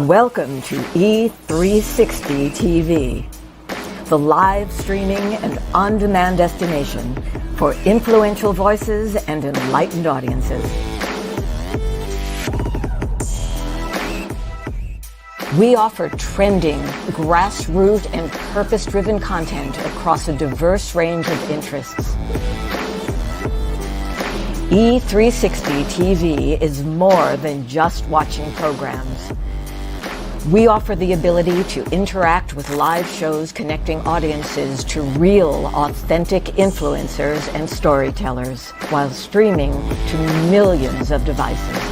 Welcome to E360 TV, the live streaming and on-demand destination for influential voices and enlightened audiences. We offer trending, grassroots, and purpose-driven content across a diverse range of interests. E360 TV is more than just watching programs. We offer the ability to interact with live shows connecting audiences to real, authentic influencers and storytellers while streaming to millions of devices.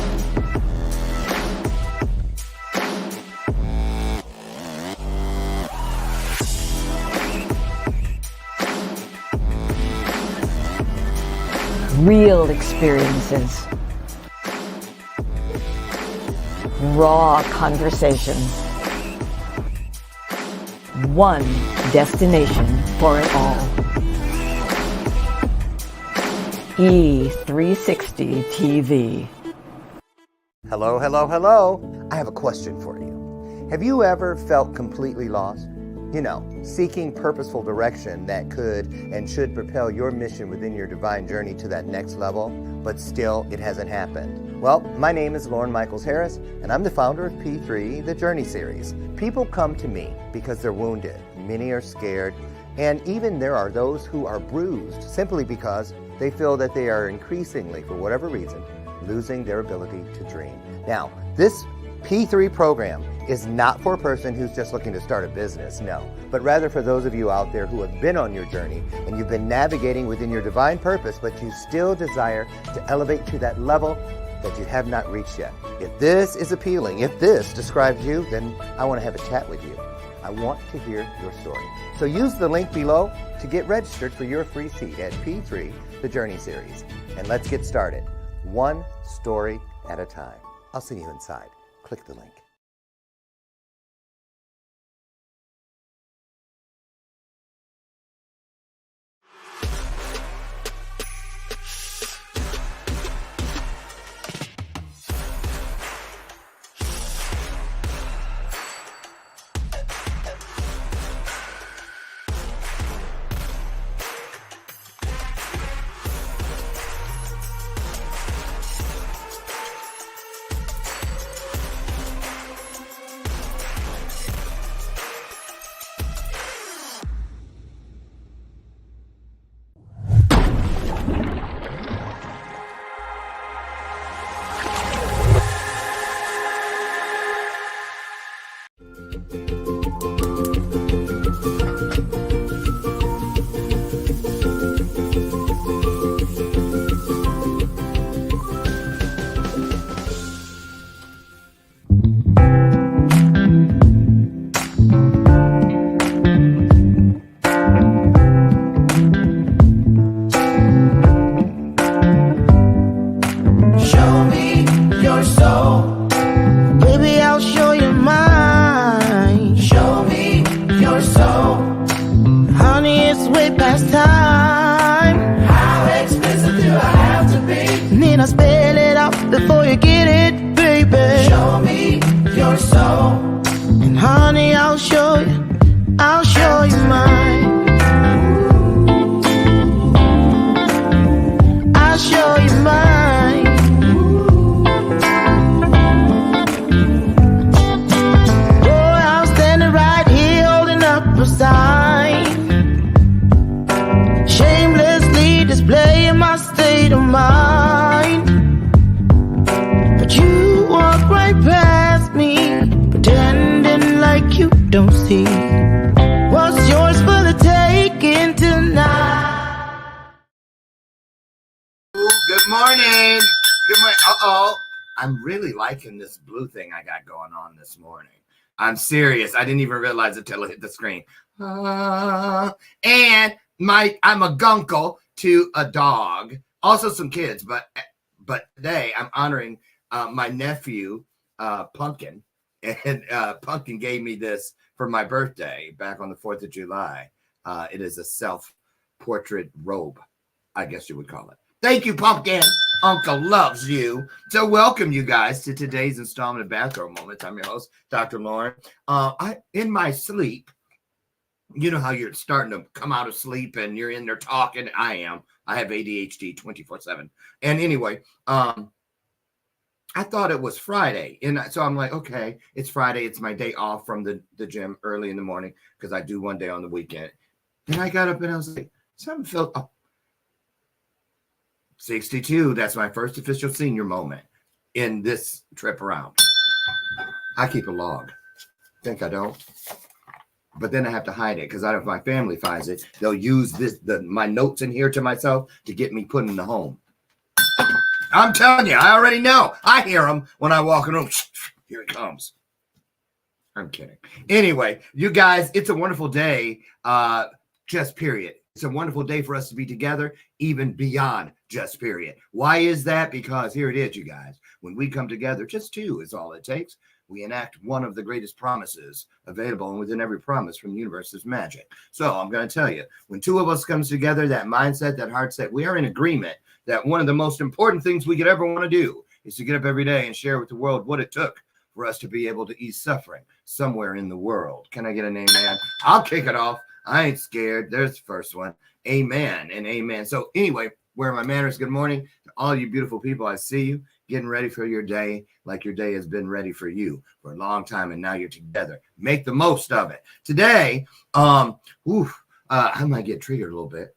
Real experiences, raw conversations, one destination for it all. E360 TV. Hello, hello, hello. I have a question for you. Have you ever felt completely lost? You know, seeking purposeful direction that could and should propel your mission within your divine journey to that next level, but still it hasn't happened. Well, my name is Lauren Michaels Harris, and I'm the founder of P3, the Journey Series. People come to me because they're wounded. Many are scared, and even there are those who are bruised simply because they feel that they are increasingly, for whatever reason, losing their ability to dream. Now, this P3 program is not for a person who's just looking to start a business, no, but rather for those of you out there who have been on your journey and you've been navigating within your divine purpose, but you still desire to elevate to that level that you have not reached yet. If this is appealing, if this describes you, then I want to have a chat with you. I want to hear your story. So use the link below to get registered for your free seat at P3, the Journey Series. And let's get started, one story at a time. I'll see you inside. Click the link. I'm really liking this blue thing I got going on this morning. I'm serious. I didn't even realize it till it hit the screen. And I'm a gunkle to a dog, also some kids, but today I'm honoring my nephew, Pumpkin. And Pumpkin gave me this for my birthday back on the 4th of July. It is a self-portrait robe, I guess you would call it. Thank you, Pumpkin. Uncle loves you. So welcome you guys to today's installment of Bathrobe Moments. I'm your host, Dr. Lauren. In my sleep, you know how you're starting to come out of sleep and you're in there talking. I am. I have ADHD 24/7. And anyway, I thought it was Friday. And so I'm like, okay, it's Friday. It's my day off from the gym early in the morning because I do one day on the weekend. And I got up and I was like, something felt up. 62. That's my first official senior moment in this trip around. I keep a log. Think I don't. But then I have to hide it because if my family finds it, they'll use my notes in here to myself to get me put in the home. I'm telling you, I already know. I hear them when I walk in the room. Here it comes. I'm kidding. Anyway, you guys, it's a wonderful day. Just period. It's a wonderful day for us to be together, even beyond just period. Why is that? Because here it is, you guys. When we come together, just two is all it takes. We enact one of the greatest promises available, and within every promise from the universe is magic. So I'm going to tell you, when two of us comes together, that mindset, that heart set, we are in agreement that one of the most important things we could ever want to do is to get up every day and share with the world what it took for us to be able to ease suffering somewhere in the world. Can I get an amen? I'll kick it off. I ain't scared. There's the first one. Amen and amen. So anyway, where are my manners? Good morning to all you beautiful people. I see you getting ready for your day like your day has been ready for you for a long time, and now you're together. Make the most of it. Today, I might get triggered a little bit.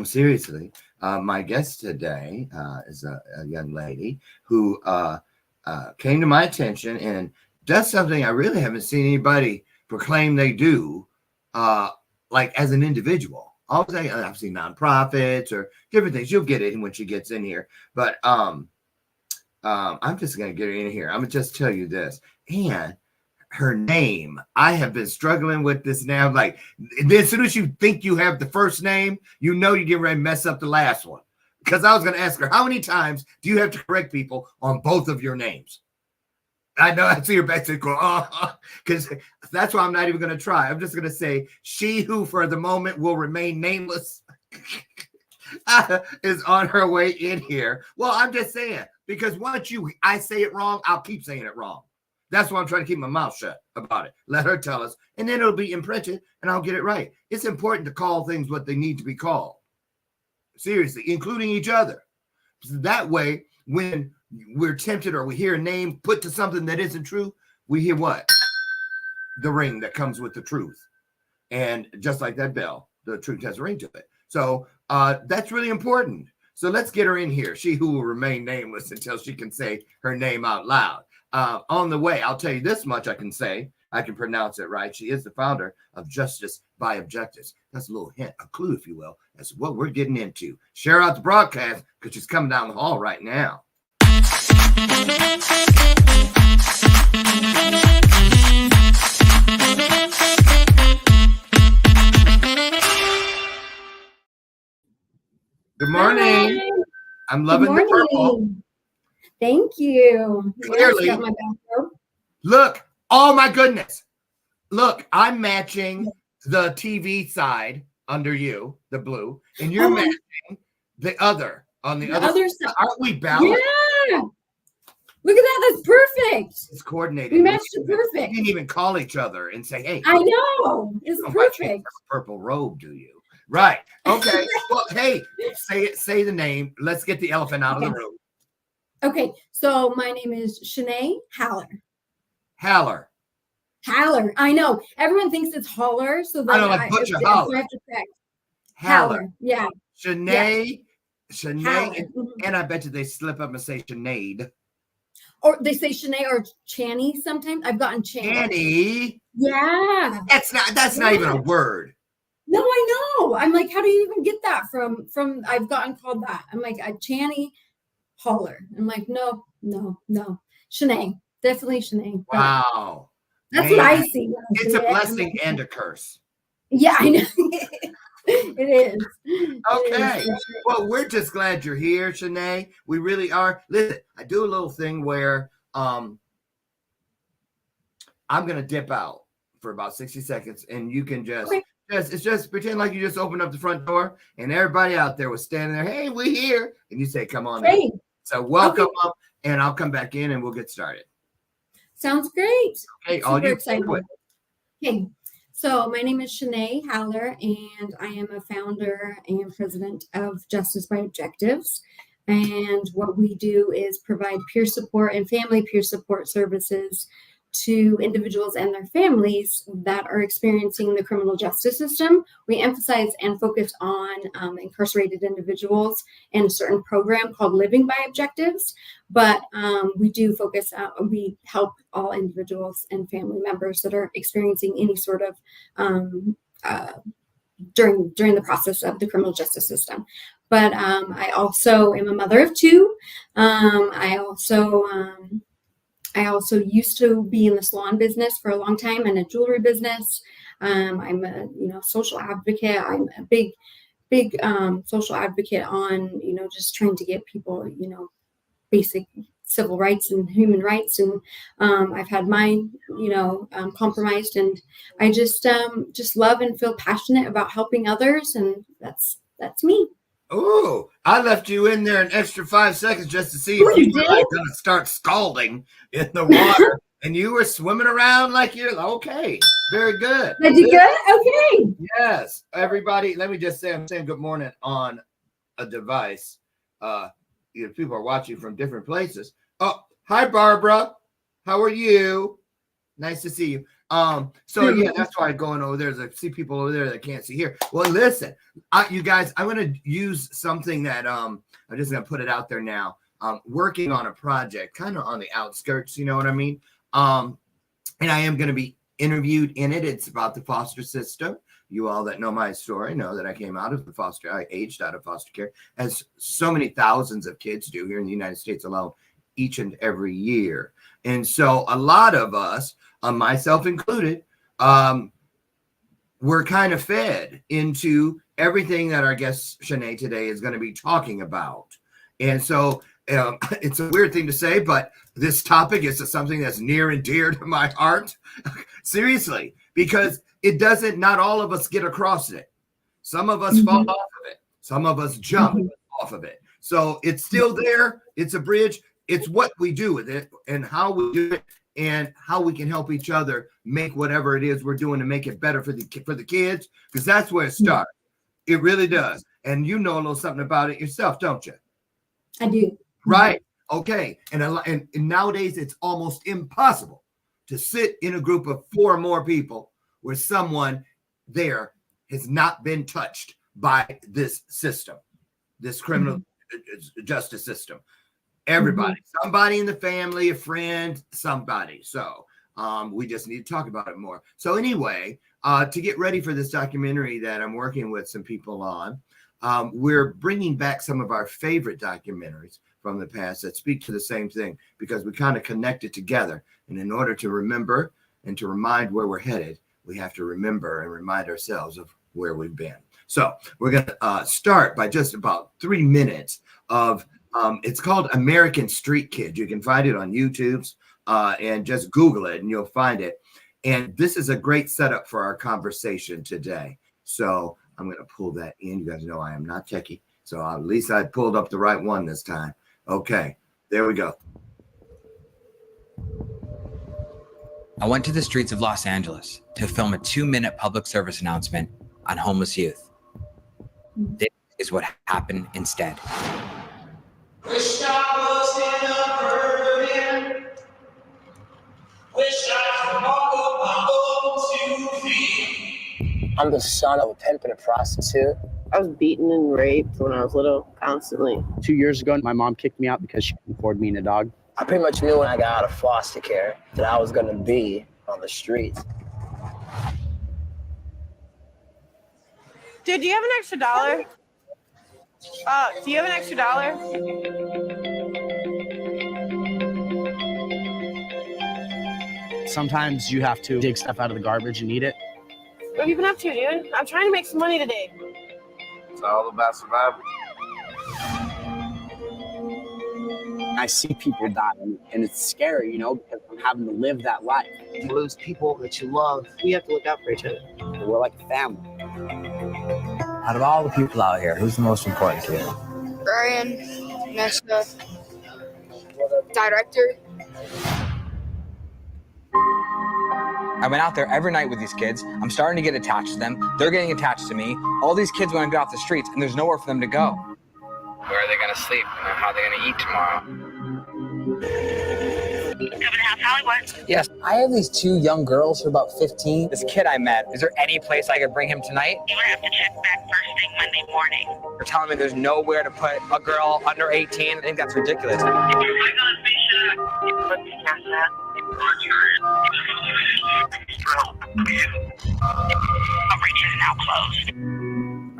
Seriously, my guest today is a young lady who came to my attention and does something I really haven't seen anybody proclaim they do. Like as an individual, I've seen nonprofits or different things. You'll get it when she gets in here. But I'm just gonna get her in here. I'm gonna just tell you this. And her name, I have been struggling with this now. Like as soon as you think you have the first name, you know you get ready to mess up the last one. Because I was gonna ask her, how many times do you have to correct people on both of your names? I know I see her back to go, because that's why I'm not even going to try. I'm just going to say she who for the moment will remain nameless is on her way in here. Well, I'm just saying, because once I say it wrong, I'll keep saying it wrong. That's why I'm trying to keep my mouth shut about it. Let her tell us, and then it'll be imprinted, and I'll get it right. It's important to call things what they need to be called. Seriously, including each other. So that way, when we're tempted or we hear a name put to something that isn't true, we hear what? The ring that comes with the truth. And just like that bell, the truth has a ring to it. So that's really important. So let's get her in here. She who will remain nameless until she can say her name out loud. On the way, I'll tell you this much I can say. I can pronounce it right. She is the founder of Justice by Objectives. That's a little hint, a clue, if you will. That's what we're getting into. Share out the broadcast because she's coming down the hall right now. Good morning. Hi. I'm loving the purple. Thank you. Clearly. Got my bathrobe. Look. Oh, my goodness. Look, I'm matching the TV side under you, the blue, and you're matching the other on the other side. Aren't we balanced? Yeah. Look at that. That's perfect. It's coordinated. We matched it perfect. We didn't even call each other and say, hey. I know. It's perfect. Purple robe, do you? Right. Okay. Well, hey, say the name. Let's get the elephant out of the room. Okay. So my name is Channae Haller. Haller. I know. Everyone thinks it's Haller. So I know, like Butcher Haller. So I have to correct. Haller. Yeah. Channae. Yes. And I bet you they slip up and say Sinead. Or they say Channae or Channy sometimes. I've gotten Channy. Yeah. That's not even a word. No, I know. I'm like, how do you even get that from I've gotten called that. I'm like, Channae Haller. I'm like, no. Channae. Definitely Channae. Wow. That's what I see. It's a blessing and a curse. Yeah, I know. It is. Okay. Well, we're just glad you're here, Channae. We really are. Listen, I do a little thing where I'm going to dip out for about 60 seconds, and you can just It's just pretend like you just opened up the front door and everybody out there was standing there. Hey, we here. And you say, come on in. Hey, So welcome up, and I'll come back in and we'll get started. sounds great. Okay, Super excited. Okay, so my name is Channae Haller, and I am a founder and president of Justice by Objectives. And what we do is provide peer support and family peer support services to individuals and their families that are experiencing the criminal justice system. We emphasize and focus on incarcerated individuals and a certain program called Living by Objectives, but we do focus, we help all individuals and family members that are experiencing any sort of during the process of the criminal justice system. But I also am a mother of two. I also used to be in the salon business for a long time and a jewelry business. I'm a social advocate. I'm a big social advocate on just trying to get people basic civil rights and human rights. And I've had mine compromised, and I just love and feel passionate about helping others, and that's me. Oh, I left you in there an extra 5 seconds just to see if you were going to start scalding in the water. And you were swimming around like you're okay. Very good. Did you good? Okay. Yes. Everybody, let me just say I'm saying good morning on a device. People are watching from different places. Oh, hi, Barbara. How are you? Nice to see you. So yeah, that's why I'm going over there. I see people over there that can't see here. Well, listen, you guys, I'm going to use something that I'm just going to put it out there now. Working on a project kind of on the outskirts, you know what I mean? And I am going to be interviewed in it. It's about the foster system. You all that know my story know that I aged out of foster care, as so many thousands of kids do here in the United States alone, each and every year. And so a lot of us, myself included, we're kind of fed into everything that our guest Channae today is going to be talking about. And so it's a weird thing to say, but this topic is something that's near and dear to my heart. Seriously, because not all of us get across it. Some of us fall off of it. Some of us jump off of it. So it's still there. It's a bridge. It's what we do with it and how we do it and how we can help each other make whatever it is we're doing to make it better for the kids, because that's where it starts. It really does. And you know a little something about it yourself, don't you? I do. Right. Okay. And nowadays it's almost impossible to sit in a group of 4 or more people where someone there has not been touched by this system, this criminal justice system. Everybody, somebody in the family, a friend, somebody. So we just need to talk about it more. So anyway, to get ready for this documentary that I'm working with some people on, we're bringing back some of our favorite documentaries from the past that speak to the same thing, because we kind of connect it together. And in order to remember and to remind where we're headed, we have to remember and remind ourselves of where we've been. So we're going to start by just about 3 minutes of it's called American Street Kid. You can find it on YouTube and just Google it and you'll find it. And this is a great setup for our conversation today. So I'm going to pull that in. You guys know I am not techie. So at least I pulled up the right one this time. Okay, there we go. I went to the streets of Los Angeles to film a 2-minute public service announcement on homeless youth. This is what happened instead. Wish I was in a bourbon. Wish I could walk on my own 2 feet. I'm the son of a pimp and a prostitute. I was beaten and raped when I was little, constantly. 2 years ago, my mom kicked me out because she couldn't afford me and a dog. I pretty much knew when I got out of foster care that I was going to be on the streets. Dude, do you have an extra $1? Do you have an extra $1? Sometimes you have to dig stuff out of the garbage and eat it. What have you been up to, dude? I'm trying to make some money today. It's all about survival. I see people die, and it's scary, because I'm having to live that life. You lose people that you love. We have to look out for each other. We're like a family. Out of all the people out here, who's the most important to you? Brian, Nessa, director. I went out there every night with these kids. I'm starting to get attached to them. They're getting attached to me. All these kids want to get off the streets, and there's nowhere for them to go. Where are they going to sleep? And how are they going to eat tomorrow? Hollywood. Yes, I have these two young girls who are about 15. This kid I met, is there any place I could bring him tonight? You would have to check back first thing Monday morning. They're telling me there's nowhere to put a girl under 18. I think that's ridiculous. Outreach is now closed.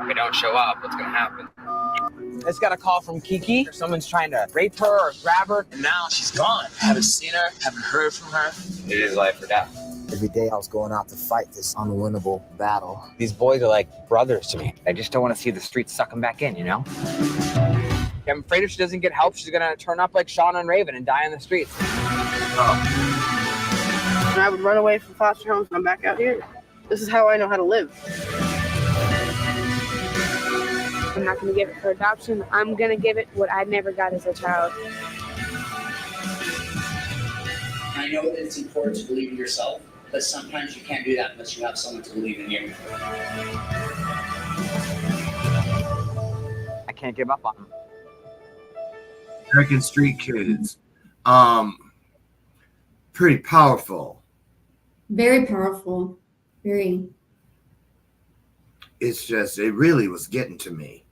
If I don't show up, what's going to happen? I just got a call from Kiki. Someone's trying to rape her or grab her. And now she's gone. Haven't seen her, haven't heard from her. It is life or death. Every day I was going out to fight this unwinnable battle. These boys are like brothers to me. I just don't want to see the streets suck them back in, you know? I'm afraid if she doesn't get help, she's going to turn up like Shauna and Raven and die in the streets. And I would run away from foster homes and I'm back out here. This is how I know how to live. I'm not going to give it for adoption. I'm going to give it what I never got as a child. I know that it's important to believe in yourself, but sometimes you can't do that unless you have someone to believe in you. I can't give up on them. American Street Kids. Pretty powerful. Very powerful. Very. It's just, it really was getting to me.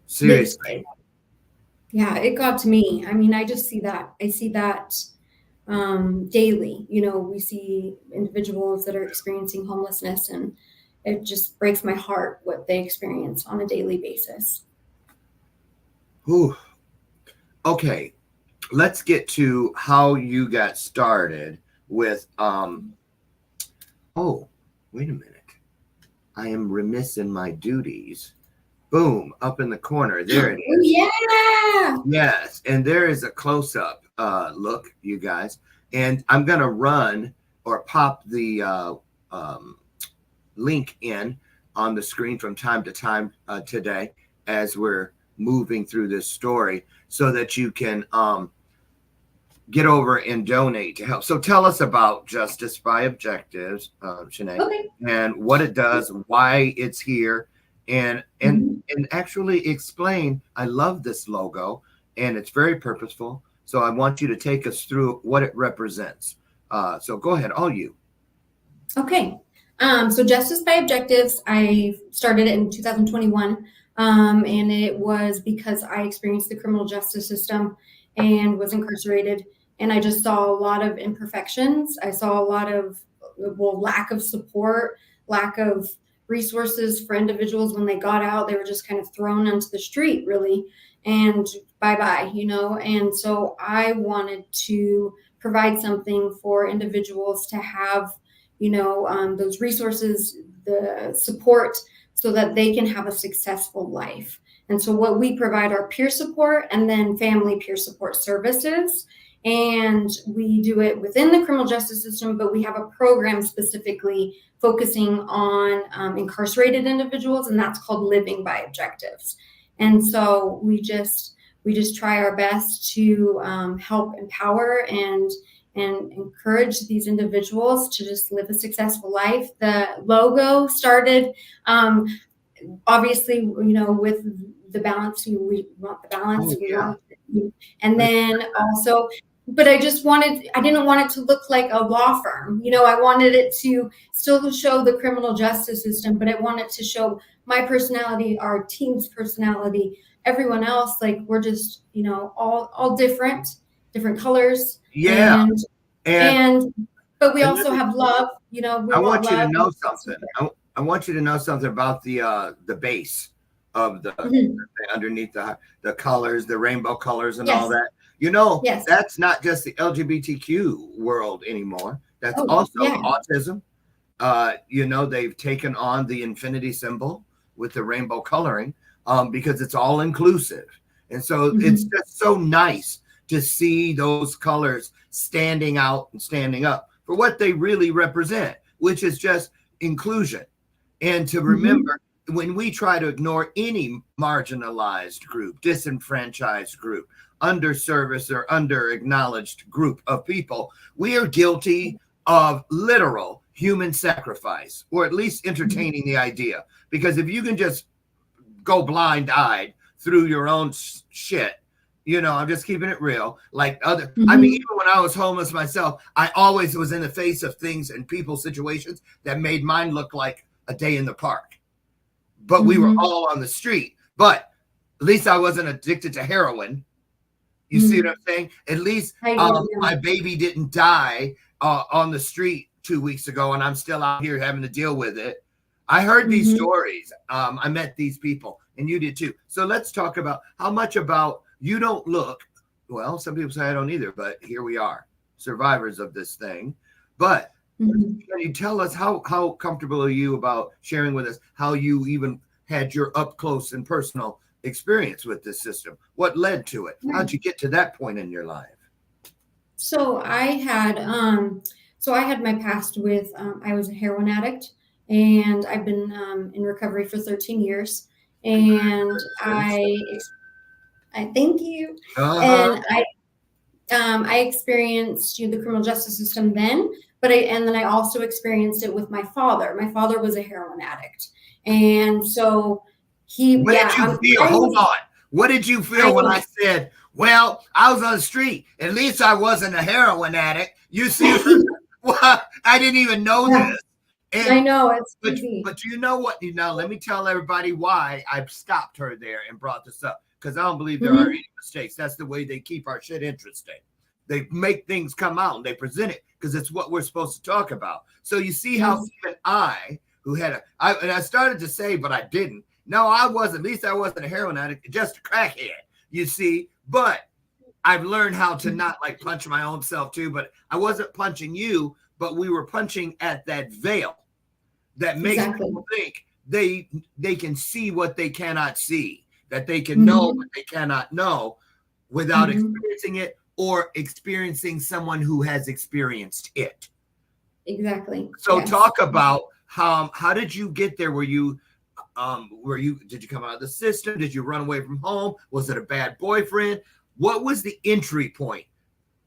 Seriously. Yeah, it got to me. I mean, I just see that. I see that daily. You know, we see individuals that are experiencing homelessness, and it just breaks my heart what they experience on a daily basis. Ooh. Okay, let's get to how you got started with, oh, wait a minute. I am remiss in my duties. Boom, up in the corner. There it is. Yeah. Yes, and there is a close-up look, you guys. And I'm going to run or pop the link in on the screen from time to time today as we're moving through this story so that you can get over and donate to help. So tell us about Justice by Objectives, Channae, Okay. and what it does, why it's here, and actually explain. I love this logo, and it's very purposeful. So I want you to take us through what it represents. So go ahead, all you. Okay. So Justice by Objectives, I started it in 2021. And it was because I experienced the criminal justice system and was incarcerated. And I just saw a lot of imperfections. I saw a lot of lack of support, lack of resources for individuals. When they got out, they were just kind of thrown onto the street, really, and bye-bye, you know. And so I wanted to provide something for individuals to have, you know, those resources, the support, so that they can have a successful life. And so what we provide are peer support and then family peer support services. And we do it within the criminal justice system, but we have a program specifically focusing on incarcerated individuals, and that's called Living by Objectives. And so we just try our best to help empower and encourage these individuals to just live a successful life. The logo started, obviously, you know, with the balance. We want the balance. And then also, but I didn't want it to look like a law firm. You know, I wanted it to still show the criminal justice system, but I wanted to show my personality, our team's personality, everyone else. Like, we're just, you know, all different colors. Yeah. But we also have love, you know. I want you to know something. I want you to know something about the base of the underneath the colors, the rainbow colors and all that. You know, that's not just the LGBTQ world anymore. That's also autism. You know, they've taken on the infinity symbol with the rainbow coloring because it's all inclusive. And so it's just so nice to see those colors standing out and standing up for what they really represent, which is just inclusion. And to remember when we try to ignore any marginalized group, disenfranchised group, underserviced or under-acknowledged group of people, we are guilty of literal human sacrifice, or at least entertaining the idea. Because if you can just go blind-eyed through your own shit, you know, I'm just keeping it real. Like other, I mean, even when I was homeless myself, I always was in the face of things and people situations that made mine look like a day in the park. But we were all on the street. But at least I wasn't addicted to heroin. You see what I'm saying? At least my baby didn't die on the street 2 weeks ago, and I'm still out here having to deal with it. I heard these stories. I met these people, and you did too. So let's talk about how much about you don't look, well, some people say I don't either, but here we are, survivors of this thing. But can you tell us how comfortable are you about sharing with us how you even had your up close and personal experience with this system? What led to it? How'd you get to that point in your life? So I had my past with I was a heroin addict, and I've been in recovery for 13 years, and I thank you. And I experienced the criminal justice system then, but then I also experienced it with my father. My father was a heroin addict, and so What did you feel? Hold on. What did you feel when I said, well, I was on the street. At least I wasn't a heroin addict. You see, well, I didn't even know this. And, I know it's crazy. But you know what? Now, let me tell everybody why I stopped her there and brought this up. Because I don't believe there are any mistakes. That's the way they keep our shit interesting. They make things come out and they present it because it's what we're supposed to talk about. So you see how even I, who had I started to say, but I didn't. No, I wasn't. At least I wasn't a heroin addict, just a crackhead, you see. But I've learned how to not like punch my own self too. But I wasn't punching you, but we were punching at that veil that makes people think they can see what they cannot see. That they can know what they cannot know without experiencing it or experiencing someone who has experienced it. Exactly. So talk about how did you get there? Did you come out of the system? Did you run away from home? Was it a bad boyfriend? What was the entry point?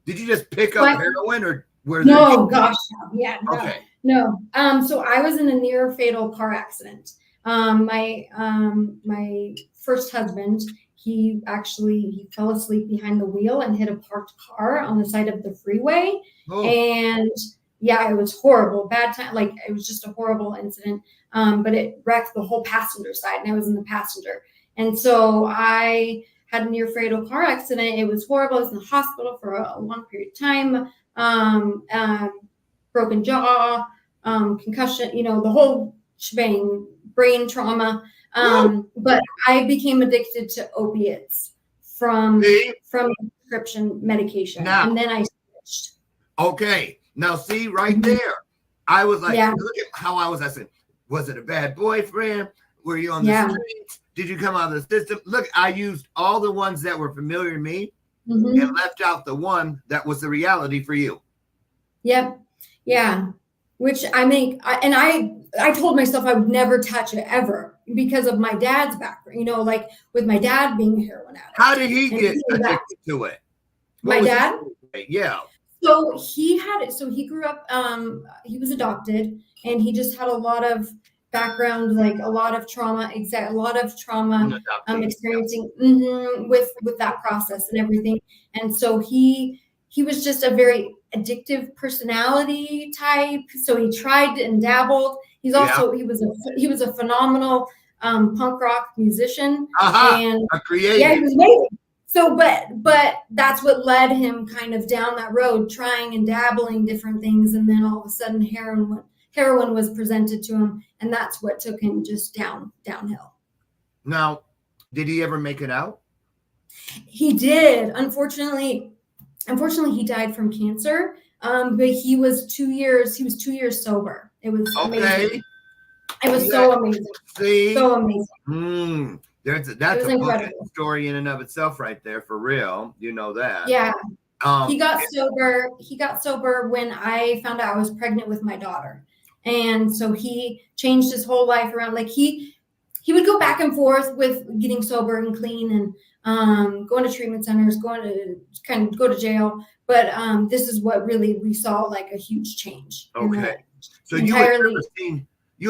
Did you just pick up heroin or were there? No, gosh, yeah, no, okay. No. So I was in a near fatal car accident. My first husband, he fell asleep behind the wheel and hit a parked car on the side of the freeway. And yeah, it was horrible, bad time. Like it was just a horrible incident. But it wrecked the whole passenger side, and I was in the passenger. And so I had a near fatal car accident. It was horrible. I was in the hospital for a long period of time. Broken jaw, concussion, the whole shebang, brain trauma. But I became addicted to opiates from prescription medication. And then I switched. Okay. Now see right there. I was like, look at how I was. I said, was it a bad boyfriend? Were you on the streets? Did you come out of the system? Look, I used all the ones that were familiar to me and left out the one that was the reality for you. Yep. Yeah. Which I told myself I would never touch it ever because of my dad's background, like with my dad being a heroin addict. How did he get addicted to it? My dad? Yeah. So he had it. So he grew up, he was adopted, and he just had a lot of background, like a lot of trauma, experiencing with that process and everything. And so he was just a very addictive personality type. So he tried and dabbled. He's also he was a phenomenal punk rock musician and a creative. Yeah, he was amazing. So, but that's what led him kind of down that road, trying and dabbling different things, and then all of a sudden heroin was presented to him, and that's what took him just downhill. Now, did he ever make it out? He did. Unfortunately, he died from cancer. But he was 2 years. He was 2 years sober. It was amazing. It was so amazing. See? So amazing. That's a book story in and of itself, right there, for real. You know that. Yeah. He got sober. He got sober when I found out I was pregnant with my daughter, and so he changed his whole life around. Like he he would go back and forth with getting sober and clean and going to treatment centers, going to kind of go to jail. But this is what really we saw like a huge change. Okay. So you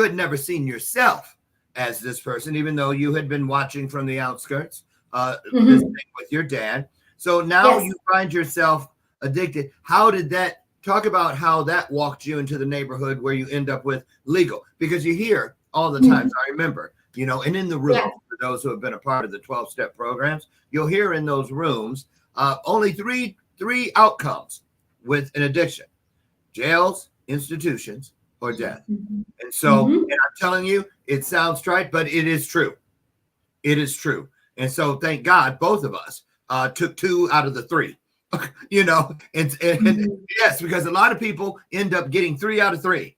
had never seen yourself as this person, even though you had been watching from the outskirts, this thing with your dad. So now you find yourself addicted. How did that, talk about how that walked you into the neighborhood where you end up with legal? Because you hear all the times, I remember, you know, and in the room, for those who have been a part of the 12-step programs, you'll hear in those rooms only three outcomes with an addiction: jails, institutions, or death. And so, and I'm telling you, it sounds trite, but it is true. It is true. And so thank God both of us took 2 out of the 3, you know, and yes, because a lot of people end up getting 3 out of 3.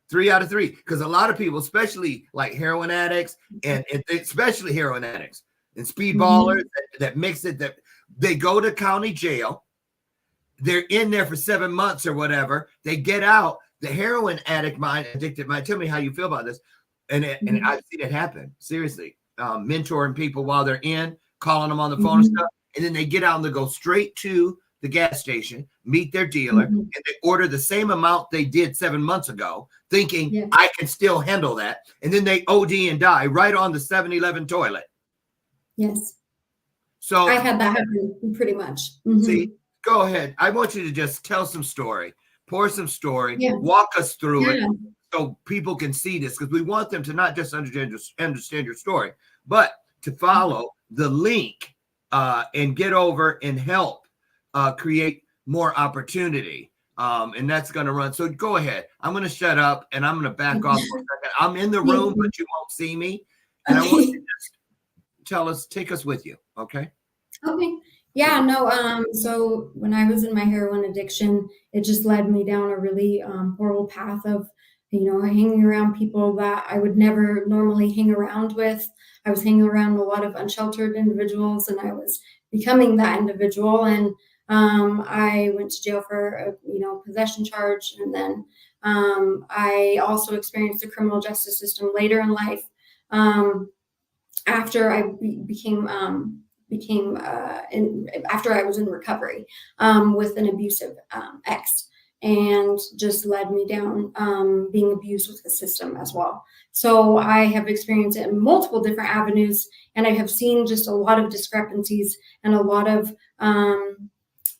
3 out of 3, because a lot of people, especially like heroin addicts and especially heroin addicts and speedballers that mix it, that they go to county jail, they're in there for 7 months or whatever, they get out, the heroin addicted mind, tell me how you feel about this. And I've seen it happen, seriously, mentoring people while they're in, calling them on the phone and stuff, and then they get out and they go straight to the gas station, meet their dealer, and they order the same amount they did 7 months ago, thinking I can still handle that. And then they OD and die right on the 7-Eleven toilet. Yes. So I had that happen pretty much. See, go ahead. I want you to just tell some story, pour some story, walk us through it so people can see this, because we want them to not just understand your story, but to follow the link and get over and help create more opportunity. And that's going to run. So go ahead. I'm going to shut up and I'm going to back off for a second. I'm in the room, but you won't see me. And I want you to just take us with you. Okay. Okay. Yeah, no. So when I was in my heroin addiction, it just led me down a really horrible path of, you know, hanging around people that I would never normally hang around with. I was hanging around a lot of unsheltered individuals, and I was becoming that individual. And I went to jail for a possession charge, and then I also experienced the criminal justice system later in life. After I after I was in recovery with an abusive ex, and just led me down being abused with the system as well. So I have experienced it in multiple different avenues, and I have seen just a lot of discrepancies and a lot of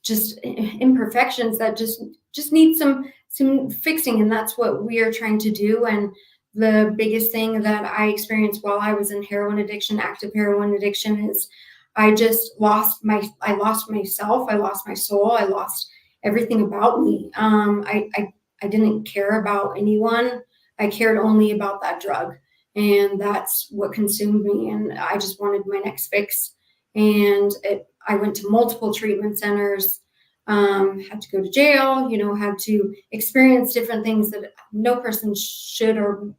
just imperfections that just need some fixing, and that's what we are trying to do. And the biggest thing that I experienced while I was in heroin addiction, active heroin addiction, is I just lost myself, I lost my soul, I lost everything about me. I didn't care about anyone. I cared only about that drug, and that's what consumed me. And I just wanted my next fix. And I went to multiple treatment centers, had to go to jail, had to experience different things that no person should or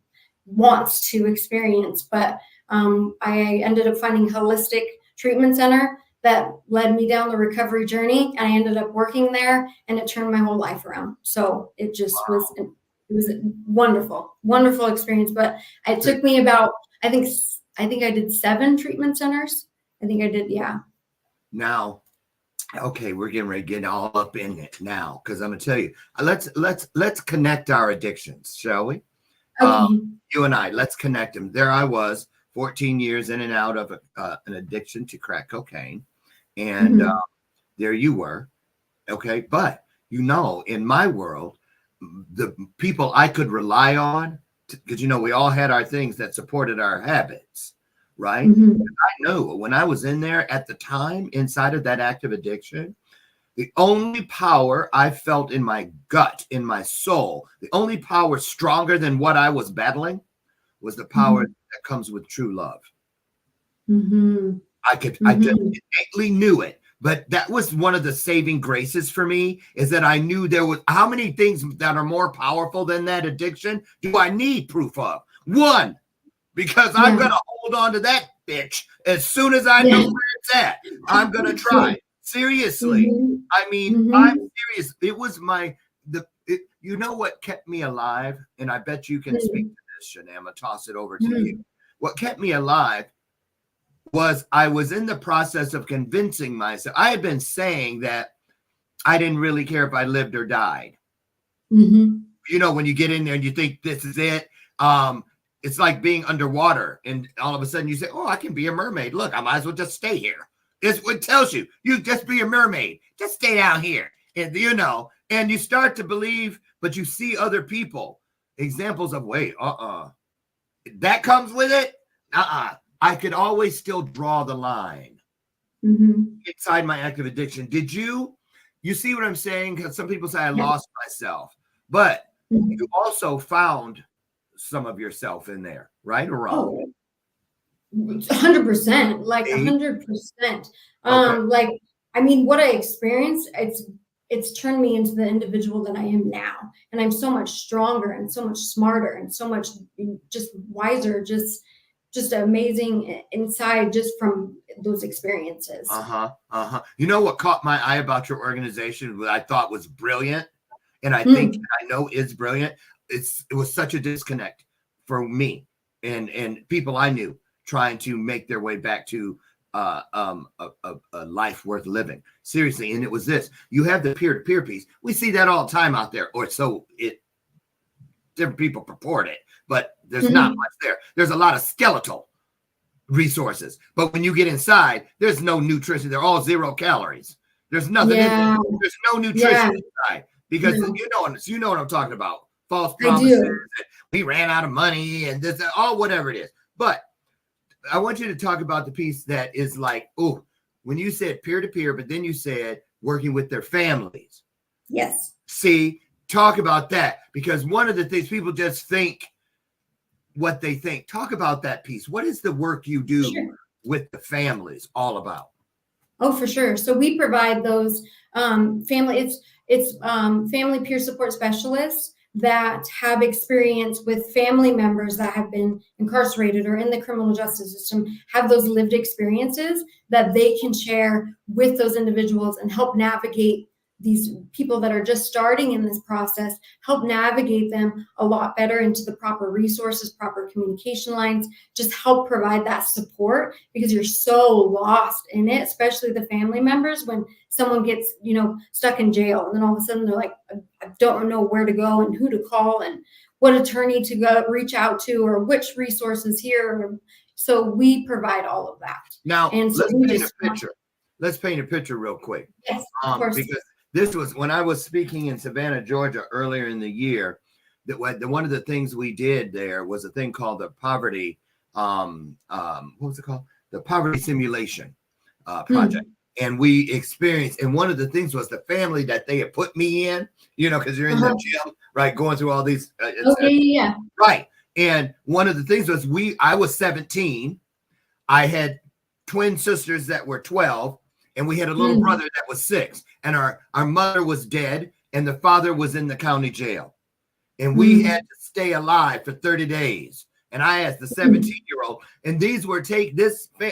wants to experience. But I ended up finding a holistic treatment center that led me down the recovery journey, and I ended up working there, and it turned my whole life around. So it just was a wonderful experience. But it took me about, I think I did 7 treatment centers. I think I did. Yeah. Now, okay, we're getting ready to get all up in it now, because I'm gonna tell you, let's connect our addictions, shall we? Okay. You and I, let's connect them. There I was, 14 years in and out of an addiction to crack cocaine, and there you were. Okay, but in my world, the people I could rely on, because we all had our things that supported our habits, right? I know when I was in there at the time inside of that active addiction, the only power I felt in my gut, in my soul, the only power stronger than what I was battling was the power that comes with true love. I just innately knew it. But that was one of the saving graces for me, is that I knew there was, how many things that are more powerful than that addiction do I need proof of? One, because I'm going to hold on to that bitch as soon as I know where it's at. I'm going to try. Seriously. I mean, I'm serious. It was you know what kept me alive? And I bet you can speak to this, Channae. I'm going to toss it over to you. what kept me alive was I was in the process of convincing myself. I had been saying that I didn't really care if I lived or died. Mm-hmm. You know, when you get in there and you think this is it, it's like being underwater, and all of a sudden you say, oh, I can be a mermaid. Look, I might as well just stay here. It's what tells you, you just be a mermaid. Just stay down here. And you know, and you start to believe, but you see other people, examples of, wait, that comes with it. I could always still draw the line inside my active addiction. Did you see what I'm saying? Because some people say I lost myself, but you also found some of yourself in there, right or wrong? 100%, like 100%. Like, I mean, what I experienced, it's turned me into the individual that I am now. And I'm so much stronger and so much smarter and so much just wiser, just amazing inside just from those experiences. You know what caught my eye about your organization, what I thought was brilliant, and I think I know is brilliant. It was such a disconnect for me and people I knew trying to make their way back to a life worth living. Seriously. And it was this: you have the peer-to-peer piece. We see that all the time out there, or so different people purport it, but there's not much there. There's a lot of skeletal resources, but when you get inside, there's no nutrition. They're all 0 calories. There's nothing in there. There's no nutrition inside, because you know what I'm talking about. False promises. We ran out of money and this, all whatever it is. But I want you to talk about the piece that is like, oh, when you said peer-to-peer, but then you said working with their families. Yes. See, talk about that, because one of the things people just think what they think. Talk about that piece. What is the work you do with the families all about? Oh, for sure. So we provide those family peer support specialists that have experience with family members that have been incarcerated or in the criminal justice system, have those lived experiences that they can share with those individuals and help navigate these people that are just starting in this process, help navigate them a lot better into the proper resources, proper communication lines, just help provide that support, because you're so lost in it, especially the family members, when someone gets, stuck in jail and then all of a sudden they're like, I don't know where to go and who to call and what attorney to go reach out to or which resources here. So we provide all of that. Now, and so let's paint a picture. Let's paint a picture real quick. Yes, of course. Because this was when I was speaking in Savannah, Georgia earlier in the year. That one of the things we did there was a thing called the poverty. What was it called? The poverty simulation project. And we experienced, and one of the things was the family that they had put me in, because you're in the jail, right? Going through all these. Right. And one of the things was I was 17. I had twin sisters that were 12, and we had a little brother that was 6. And our mother was dead, and the father was in the county jail. And we had to stay alive for 30 days. And I, as the 17-year-old, and these were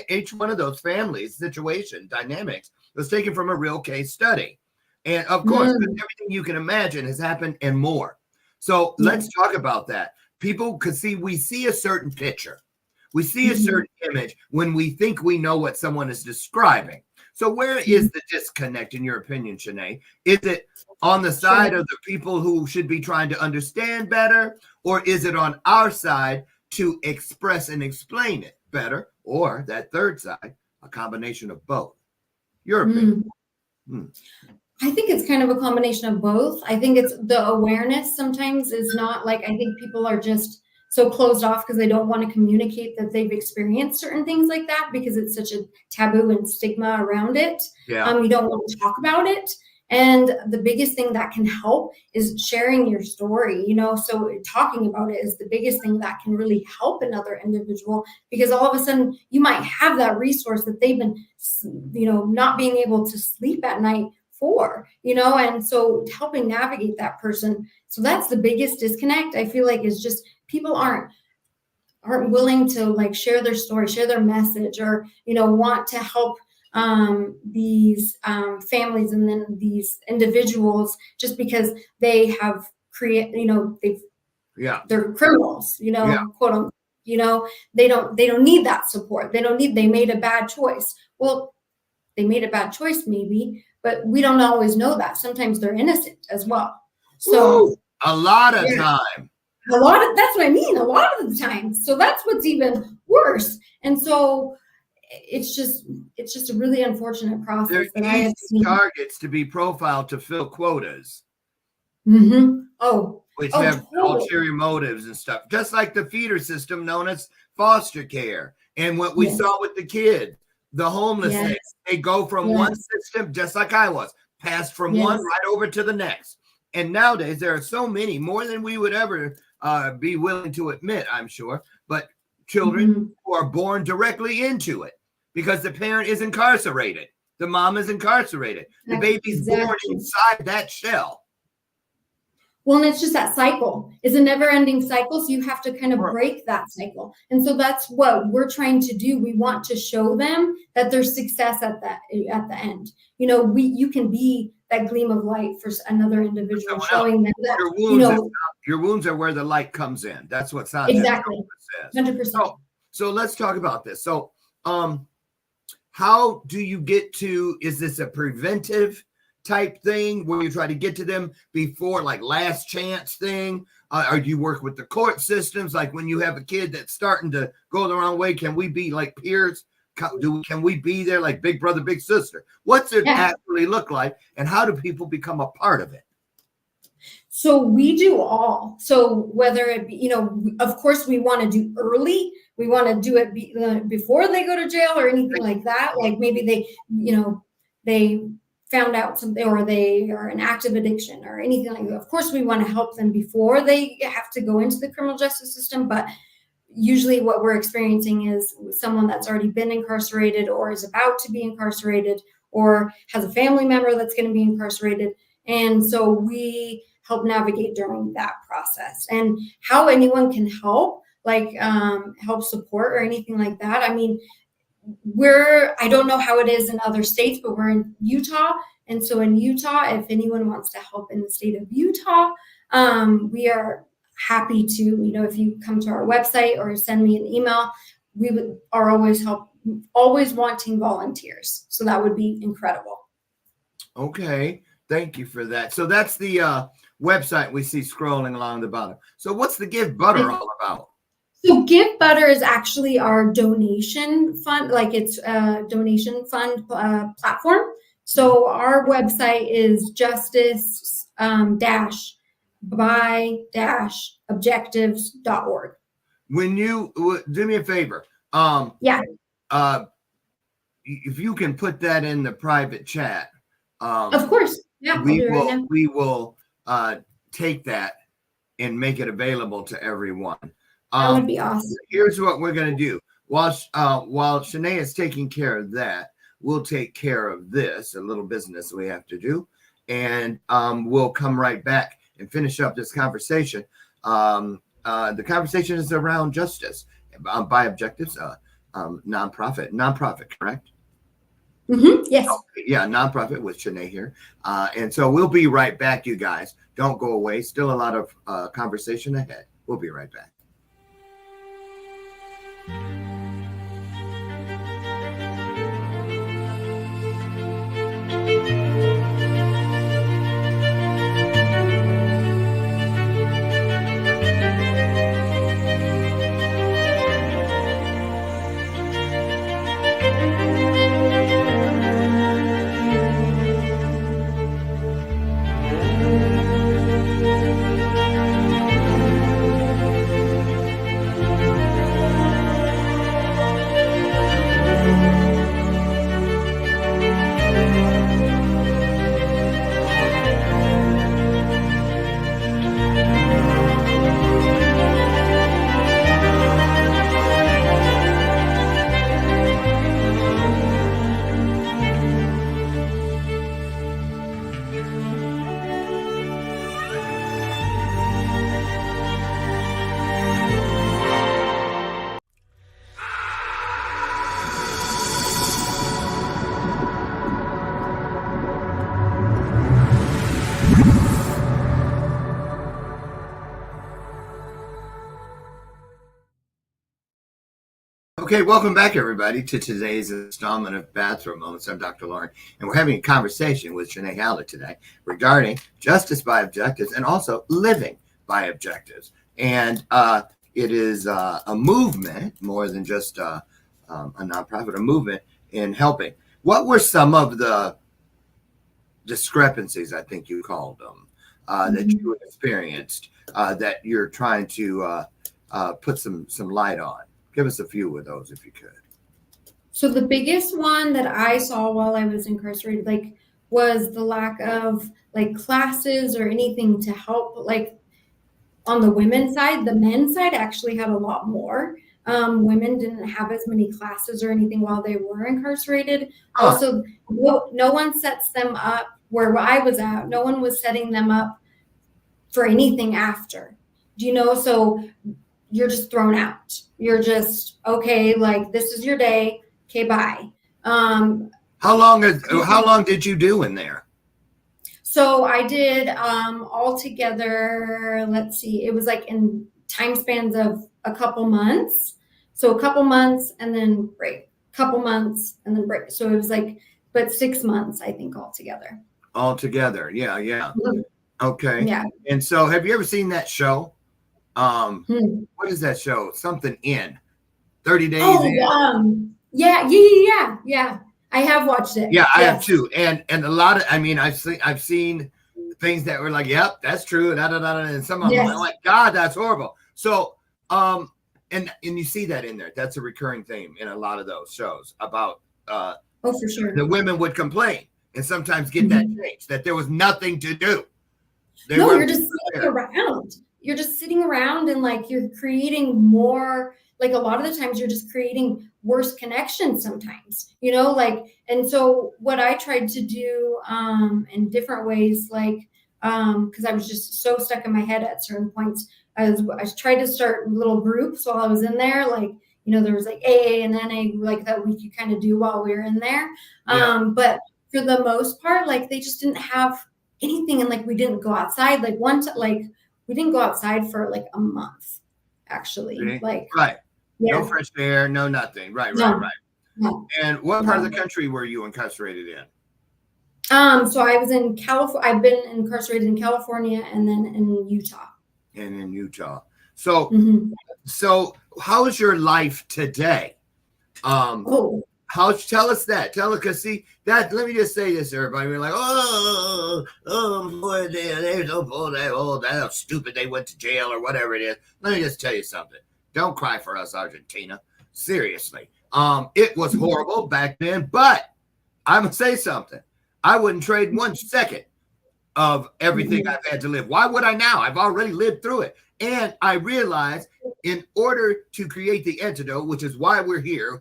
each one of those families, situation, dynamics, was taken from a real case study. And of course, everything you can imagine has happened and more. So let's talk about that. People could see, we see a certain picture. We see a certain image when we think we know what someone is describing. So where is the disconnect, in your opinion, Channae? Is it on the side of the people who should be trying to understand better, or is it on our side to express and explain it better, or that third side, a combination of both? Your opinion. I think it's kind of a combination of both. I think it's the awareness sometimes is not like, I think people are just so closed off because they don't want to communicate that they've experienced certain things like that, because it's such a taboo and stigma around it. You don't want to talk about it. And the biggest thing that can help is sharing your story, so talking about it is the biggest thing that can really help another individual, because all of a sudden you might have that resource that they've been, not being able to sleep at night for, and so helping navigate that person. So that's the biggest disconnect, I feel like, is just people aren't willing to like share their story, share their message, or, want to help these families and then these individuals, just because they have they're criminals, quote unquote. They don't need that support. They made a bad choice. Well, they made a bad choice maybe, but we don't always know that. Sometimes they're innocent as well. So Ooh, a lot of time. That's what I mean. A lot of the time. So that's what's even worse. And so it's just a really unfortunate process. They're easy targets to be profiled to fill quotas. Mm-hmm. Which have ulterior motives and stuff, just like the feeder system known as foster care. And what we saw with the kids, the homelessness, they go from one system, just like I was, passed from one right over to the next. And nowadays, there are so many, more than we would ever be willing to admit, I'm sure, but children who are born directly into it because the parent is incarcerated. The mom is incarcerated. The baby's born inside that shell. Well, and it's just that cycle. It's a never-ending cycle, so you have to kind of break that cycle. And so that's what we're trying to do. We want to show them that there's success at the end. You can be that gleam of light for another individual, showing them that your wounds are where the light comes in. That's what Sandra exactly says. 100%. So let's talk about this. So, how do you get to? Is this a preventive type thing where you try to get to them before, like last chance thing? Or do you work with the court systems? Like when you have a kid that's starting to go the wrong way, can we be like peers? Can we be there like big brother, big sister? What's it actually look like? And how do people become a part of it? So we do all. So whether it be, of course we want to do early. We want to do it before they go to jail or anything like that. Like maybe they found out something, or they are an active addiction or anything like that. Of course, we want to help them before they have to go into the criminal justice system. But usually what we're experiencing is someone that's already been incarcerated or is about to be incarcerated or has a family member that's going to be incarcerated. And so we help navigate during that process. And how anyone can help, like help support or anything like that. I mean, I don't know how it is in other states, but we're in Utah. And so in Utah, if anyone wants to help in the state of Utah, we are happy to, if you come to our website or send me an email, we are always wanting volunteers. So that would be incredible. Okay. Thank you for that. So that's the website we see scrolling along the bottom. So what's the Give Butter all about? So Give Butter is actually our donation fund, like it's a donation fund platform. So our website is justice-by-objectives.org. When you do me a favor, if you can put that in the private chat, of course, we will take that and make it available to everyone. That would be awesome. Here's what we're going to do. While Channae is taking care of that, we'll take care of this, a little business we have to do, and we'll come right back and finish up this conversation. The conversation is around justice by objectives, nonprofit, correct? Mm-hmm. Yes. Okay, yeah, nonprofit with Channae here. And so we'll be right back, you guys. Don't go away. Still a lot of conversation ahead. We'll be right back. Okay, welcome back, everybody, to today's installment of Bathrobe Moments. I'm Dr. Lauren, and we're having a conversation with Channae Haller today regarding justice by objectives and also living by objectives. And it is a movement more than just a nonprofit, a movement in helping. What were some of the discrepancies, I think you called them, that you experienced that you're trying to put some light on? Give us a few of those if you could. So the biggest one that I saw while I was incarcerated, like, was the lack of like classes or anything to help, like, on the women's side. The men's side actually had a lot more. Women didn't have as many classes or anything while they were incarcerated. Also, no one sets them up where I was at. No one was setting them up for anything after, so you're just thrown out. You're just, okay, like, this is your day. Okay, bye. How long did you do in there? So I did altogether, let's see, it was like in time spans of a couple months. So a couple months and then break, couple months and then break. So it was like, but 6 months, I think, altogether. Altogether, yeah. Okay. Yeah. And so have you ever seen that show? What is that show? Something in 30 Days In? Yeah. I have watched it. Yeah, I have too. And a lot of, I've seen things that were like, yep, that's true. And some of them, I'm like, God, that's horrible. So, and you see that in there. That's a recurring theme in a lot of those shows about, for sure, the women would complain and sometimes get that changed, that there was nothing to do. You're just sitting around. You're just sitting around and like you're creating more. Like, a lot of the times you're just creating worse connections sometimes, and so what I tried to do in different ways, like, because I was just so stuck in my head at certain points, I tried to start little groups while I was in there, like, there was like AA and NA, like, that we could kind of do while we were in there. But for the most part, like, they just didn't have anything, and like, we didn't go outside. Like, we didn't go outside for like a month, actually. Like, right. Yeah. No fresh air, no nothing. Right. No. And what part of the country were you incarcerated in? So I was in California. I've been incarcerated in California and then in Utah. So, so how is your life today? Tell us that. Because see that. Let me just say this, everybody. We're like, boy, they're so that stupid. They went to jail or whatever it is. Let me just tell you something. Don't cry for us, Argentina. Seriously. It was horrible back then, but I'm going to say something. I wouldn't trade 1 second of everything I've had to live. Why would I now? I've already lived through it. And I realized in order to create the antidote, which is why we're here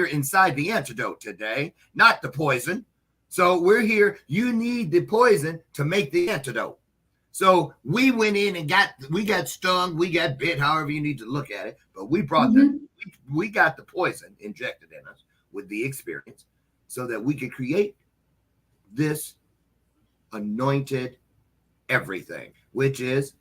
inside the antidote today, not the poison. So we're here. You need the poison to make the antidote. So we went in and we got stung, we got bit, however you need to look at it. But we brought we got the poison injected in us with the experience so that we could create this anointed everything, which is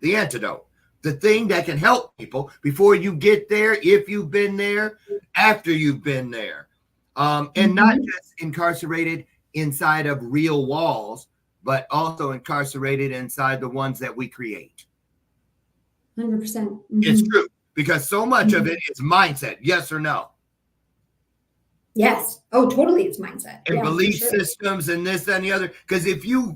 the antidote. The thing that can help people before you get there, if you've been there, after you've been there. And not just incarcerated inside of real walls, but also incarcerated inside the ones that we create. 100%. It's true, because so much of it is mindset. Yes or no? Yes. Oh, totally. It's mindset. And belief systems and this, that, and the other. Because if you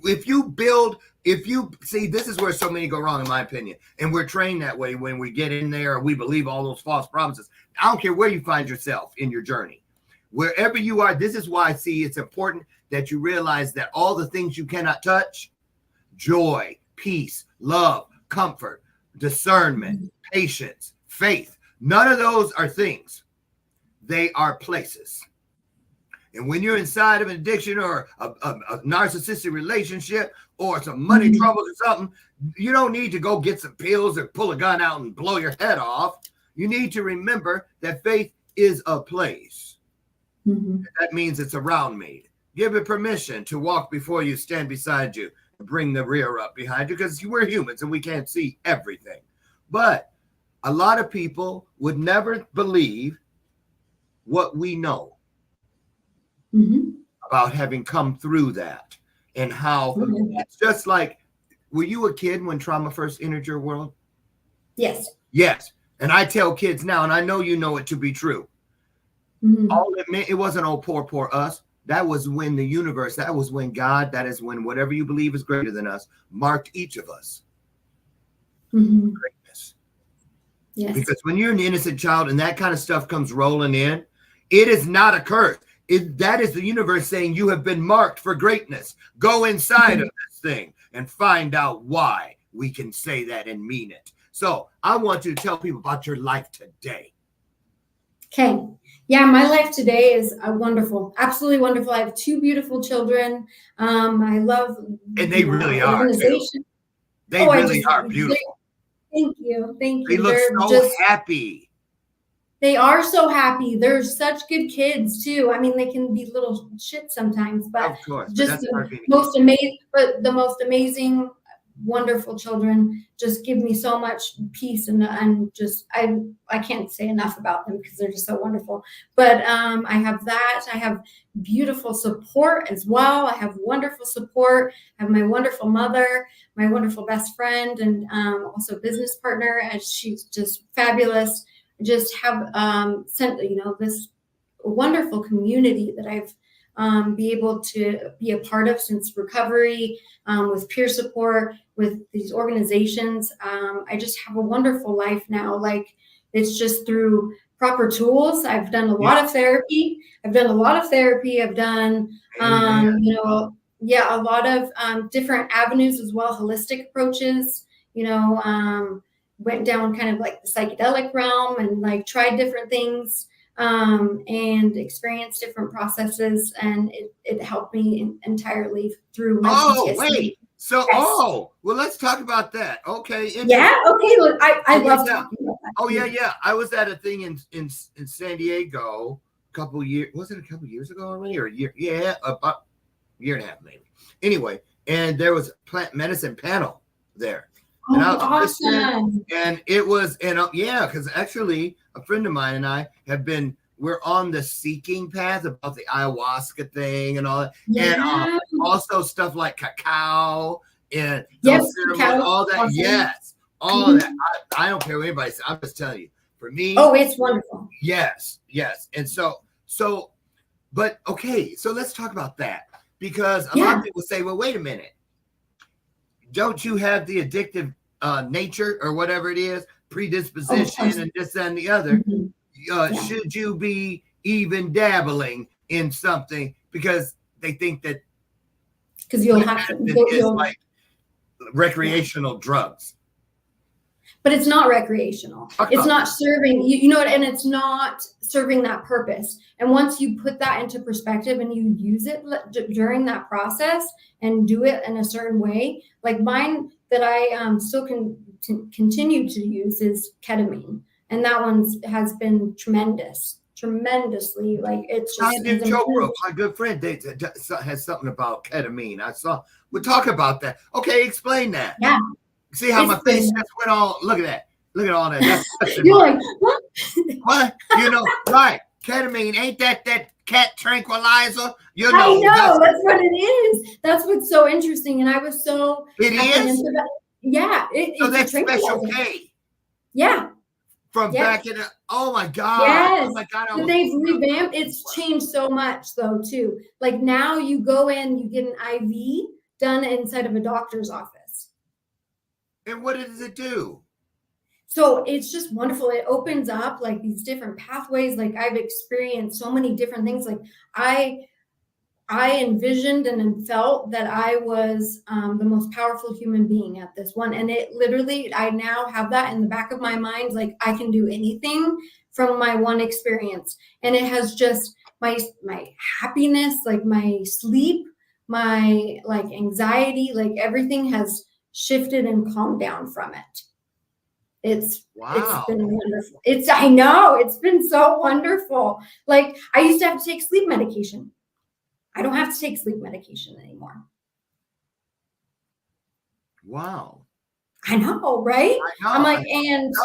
see, this is where so many go wrong, in my opinion. And we're trained that way when we get in there, or we believe all those false promises. I don't care where you find yourself in your journey. Wherever you are, this is why I see it's important that you realize that all the things you cannot touch, joy, peace, love, comfort, discernment, patience, faith, none of those are things. They are places. And when you're inside of an addiction or a narcissistic relationship or some money troubles or something, you don't need to go get some pills or pull a gun out and blow your head off. You need to remember that faith is a place. That means it's around me. Give it permission to walk before you, stand beside you, and bring the rear up behind you, because we're humans and we can't see everything. But a lot of people would never believe what we know Mm-hmm. about having come through that, and how it's just like, were you a kid when trauma first entered your world? Yes. Yes. And I tell kids now, and I know you know it to be true. Mm-hmm. All it meant, it wasn't, oh, poor us. That was when the universe, that was when God, that is when whatever you believe is greater than us, marked each of us. Mm-hmm. Greatness. Yes. Because when you're an innocent child and that kind of stuff comes rolling in, it is not a curse. That is the universe saying you have been marked for greatness. Go inside of this thing and find out why we can say that and mean it. So I want you to tell people about your life today. Okay. Yeah, my life today is wonderful, absolutely wonderful. I have 2 beautiful children. I love, and they really are too. They really are beautiful. Thank you. They look so happy. They are so happy. They're such good kids too. I mean, they can be little shit sometimes, but of course, just the most amazing, wonderful children just give me so much peace, and just I can't say enough about them because they're just so wonderful. But I have that. I have beautiful support as well. I have wonderful support. I have my wonderful mother, my wonderful best friend, and also business partner, and she's just fabulous. Just have sent this wonderful community that I've be able to be a part of since recovery, with peer support, with these organizations. I just have a wonderful life now. Like, it's just through proper tools. I've done a lot of therapy. I've done, a lot of different avenues as well, holistic approaches, went down kind of like the psychedelic realm and like tried different things, and experienced different processes, and it helped me entirely through my PTSD. Wait. So, yes. Well, let's talk about that. Okay. Yeah. Okay. Look, I love talking about that. Oh, yeah. I was at a thing in San Diego a couple years. Was it a couple years ago already, or a year? Yeah, about a year and a half maybe. Anyway, and there was a plant medicine panel there. And I was awesome. And it was, because actually a friend of mine and I we're on the seeking path about the ayahuasca thing and all that. Yeah. And also stuff like cacao and all that. Awesome. Yes. All that. I don't care what anybody says. I'm just telling you. For me. Oh, it's wonderful. Yes. And so, but okay. So let's talk about that, because a lot of people say, well, wait a minute. Don't you have the addictive nature or whatever it is, predisposition and this and the other? Should you be even dabbling in something, because they think that you'll have to, it's like recreational drugs. But it's not recreational. It's not serving, and it's not serving that purpose. And once you put that into perspective and you use it during that process and do it in a certain way, like mine that I still can continue to use is ketamine. And that one has been tremendously, like, it's just. My good friend has something about ketamine. We'll talk about that. Okay, explain that. Yeah. See how my face just went all, look at that. Look at all that. That's You're like, what? What? Right. Ketamine, ain't that cat tranquilizer? I know, that's what it is. That's what's so interesting. And I was so. It is? Yeah. So that's Special K. Yeah. From back in oh my God. Yes. Oh my God. So they've revamped. It's changed so much though too. Like now you go in, you get an IV done inside of a doctor's office. And what does it do? So it's just wonderful. It opens up like these different pathways. Like I've experienced so many different things. Like I envisioned and felt that I was the most powerful human being at this one. And it literally, I now have that in the back of my mind. Like I can do anything from my one experience. And it has just my happiness, like my sleep, my like anxiety, like everything has shifted and calmed down from it. It's been wonderful. I know it's been so wonderful. Like I used to have to take sleep medication. I don't have to take sleep medication anymore. Wow. I know, right? I know. I'm like, and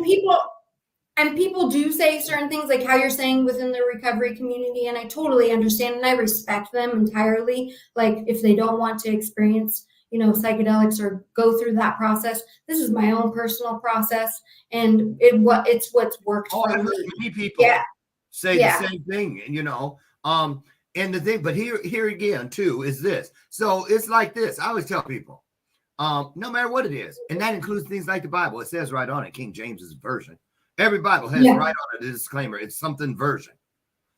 people, And people do say certain things like how you're saying within the recovery community, and I totally understand and I respect them entirely. Like if they don't want to experience, psychedelics or go through that process, this is my own personal process, and it's what's worked Oh, for I've heard me. many people say Yeah. the same thing, and the thing, but here again too is this. So it's like this. I always tell people, no matter what it is, and that includes things like the Bible. It says right on it, King James's version. Every Bible has right on it a disclaimer. It's something version,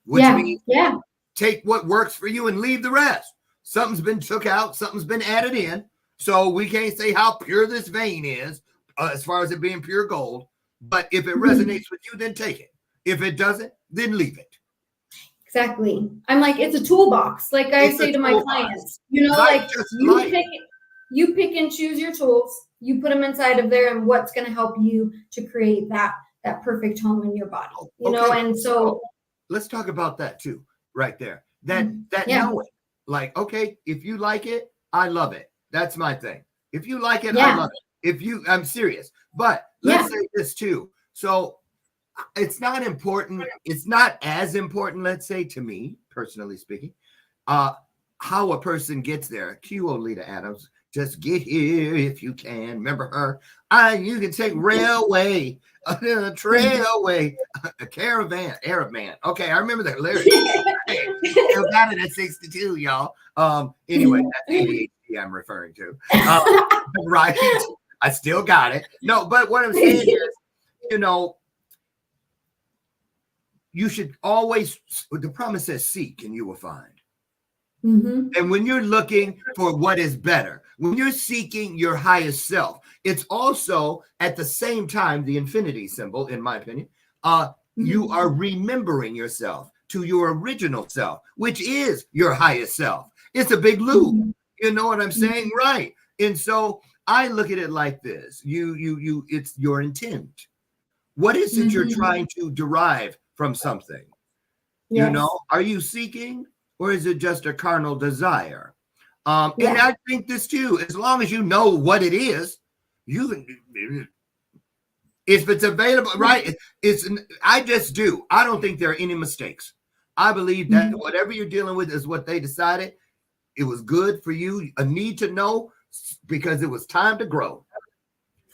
which means take what works for you and leave the rest. Something's been took out, something's been added in. So we can't say how pure this vein is as far as it being pure gold. But if it resonates with you, then take it. If it doesn't, then leave it. Exactly. I'm like, it's a toolbox. Like I say to my clients, you pick and choose your tools, you put them inside of there, and what's going to help you to create that perfect home in your body, and so let's talk about that too, right there. That knowing, like, okay, if you like it, I love it. That's my thing. If you like it, I love it. I'm serious. But let's say this too. So it's not important. It's not as important, let's say, to me, personally speaking, how a person gets there. Cue Olita Adams. Just get here if you can. Remember her? You can take railway, trailway, a caravan, Arab man. Okay, I remember that lyric. Still got it at 62, y'all. Anyway, that's ADHD I'm referring to. Right. I still got it. No, but what I'm saying is, you should always, the promise says seek and you will find. And when you're looking for what is better, when you're seeking your highest self, it's also at the same time the infinity symbol, in my opinion. You are remembering yourself to your original self, which is your highest self. It's a big loop. You know what I'm saying? Right. And so I look at it like this. It's your intent. What is it you're trying to derive from something? Are you seeking? Or is it just a carnal desire? And I think this too, as long as you know what it is, you can, if it's available, right? I just do. I don't think there are any mistakes. I believe that whatever you're dealing with is what they decided. It was good for you, a need to know, because it was time to grow.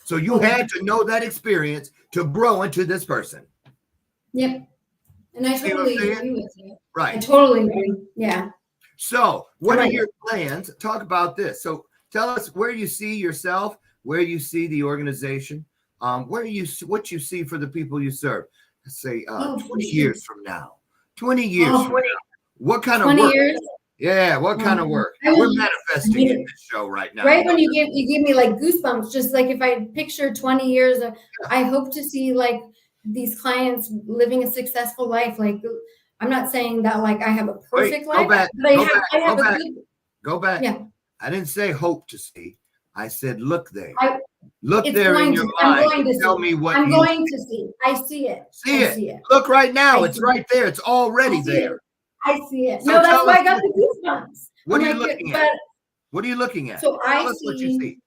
So you had to know that experience to grow into this person. Yep. And I totally agree with you. Right. I totally agree. Yeah. So what are your plans? Talk about this. So tell us where you see yourself, where you see the organization, what you see for the people you serve. Let's say 20 years from now. 20 years from now. What kind of work? 20 years? Yeah, what kind of work? We're manifesting in this show right now. Right when you give me like goosebumps, just like if I picture 20 years, I hope to see like these clients living a successful life. Like, I'm not saying that like I have a perfect life, but I have a good. Go back. Yeah. I didn't say hope to see. I said look there. Look there in your mind. Tell me what I'm going to see. I see it. See it. Look right now. It's right there. It's already there. I see it. So no, that's why I got the goosebumps. What are you looking at? What are you looking at? So Tell us what you see.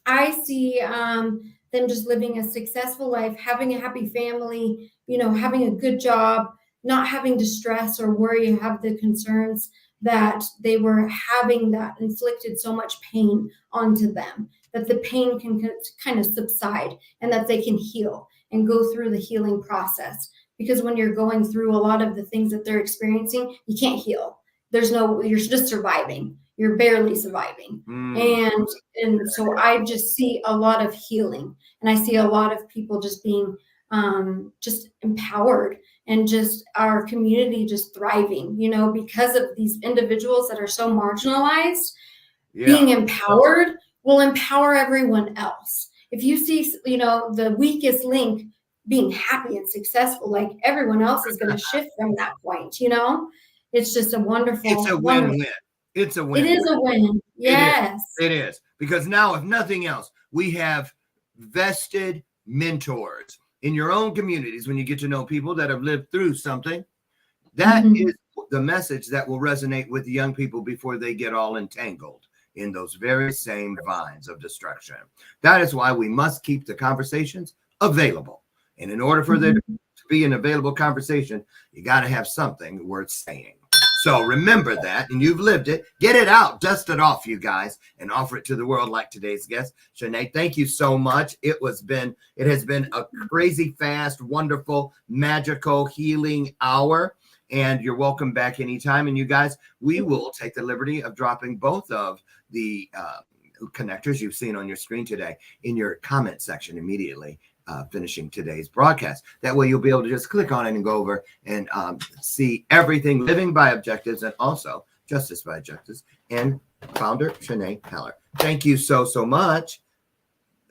I see them just living a successful life, having a happy family, having a good job, not having to stress or worry, have the concerns that they were having that inflicted so much pain onto them, that the pain can kind of subside and that they can heal and go through the healing process. Because when you're going through a lot of the things that they're experiencing, you can't heal. You're just surviving. You're barely surviving. And so I just see a lot of healing, and I see a lot of people just being just empowered, and just our community just thriving, because of these individuals that are so marginalized. Being empowered will empower everyone else. If you see, the weakest link being happy and successful, like everyone else is going to shift from that point, It's just a wonderful. It's a win-win. It's a win. It is a win. Yes. It is. Because now, if nothing else, we have vested mentors in your own communities. When you get to know people that have lived through something, that is the message that will resonate with the young people before they get all entangled in those very same vines of destruction. That is why we must keep the conversations available. And in order for there to be an available conversation, you got to have something worth saying. So remember that, and you've lived it. Get it out, dust it off, you guys, and offer it to the world like today's guest. Channae, thank you so much. It has been a crazy fast, wonderful, magical, healing hour. And you're welcome back anytime. And you guys, we will take the liberty of dropping both of the connectors you've seen on your screen today in your comment section immediately. Finishing today's broadcast. That way you'll be able to just click on it and go over and see everything Living by Objectives and also Justice by Objectives and founder Channae Haller. Thank you so much.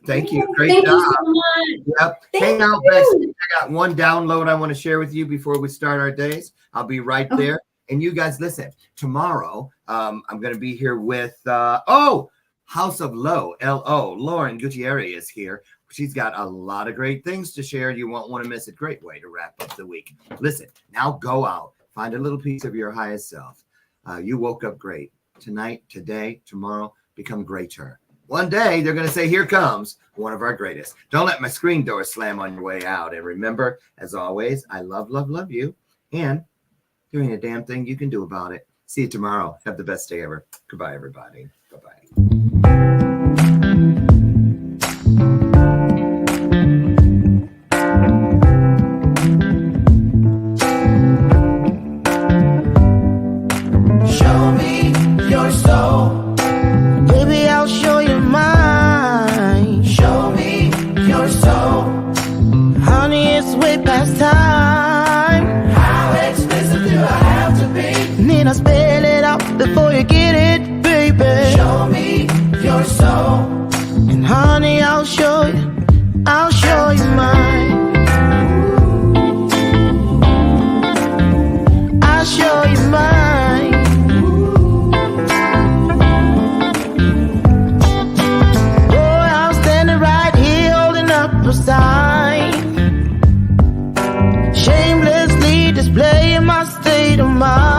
Thank you. Great job. You so much. Yep. Hang out backstage. I got one download I want to share with you before we start our days. I'll be right there. And you guys listen, tomorrow I'm going to be here with House of Low, L-O. Lauren Gutierrez is here. She's got a lot of great things to share. You won't want to miss it. Great way to wrap up the week. Listen, now go out. Find a little piece of your highest self. You woke up great. Tonight, today, tomorrow, become greater. One day, they're going to say, here comes one of our greatest. Don't let my screen door slam on your way out. And remember, as always, I love, love, love you. And there ain't a damn thing you can do about it. See you tomorrow. Have the best day ever. Goodbye, everybody. Bye-bye. Baby, I'll show you mine. Show me your soul. Honey, it's way past time. How expensive do I have to be? Need I spell it out before you get it, baby? Show me your soul. And honey, I'll show you mine. I'll show you mine. Sign. Shamelessly displaying my state of mind.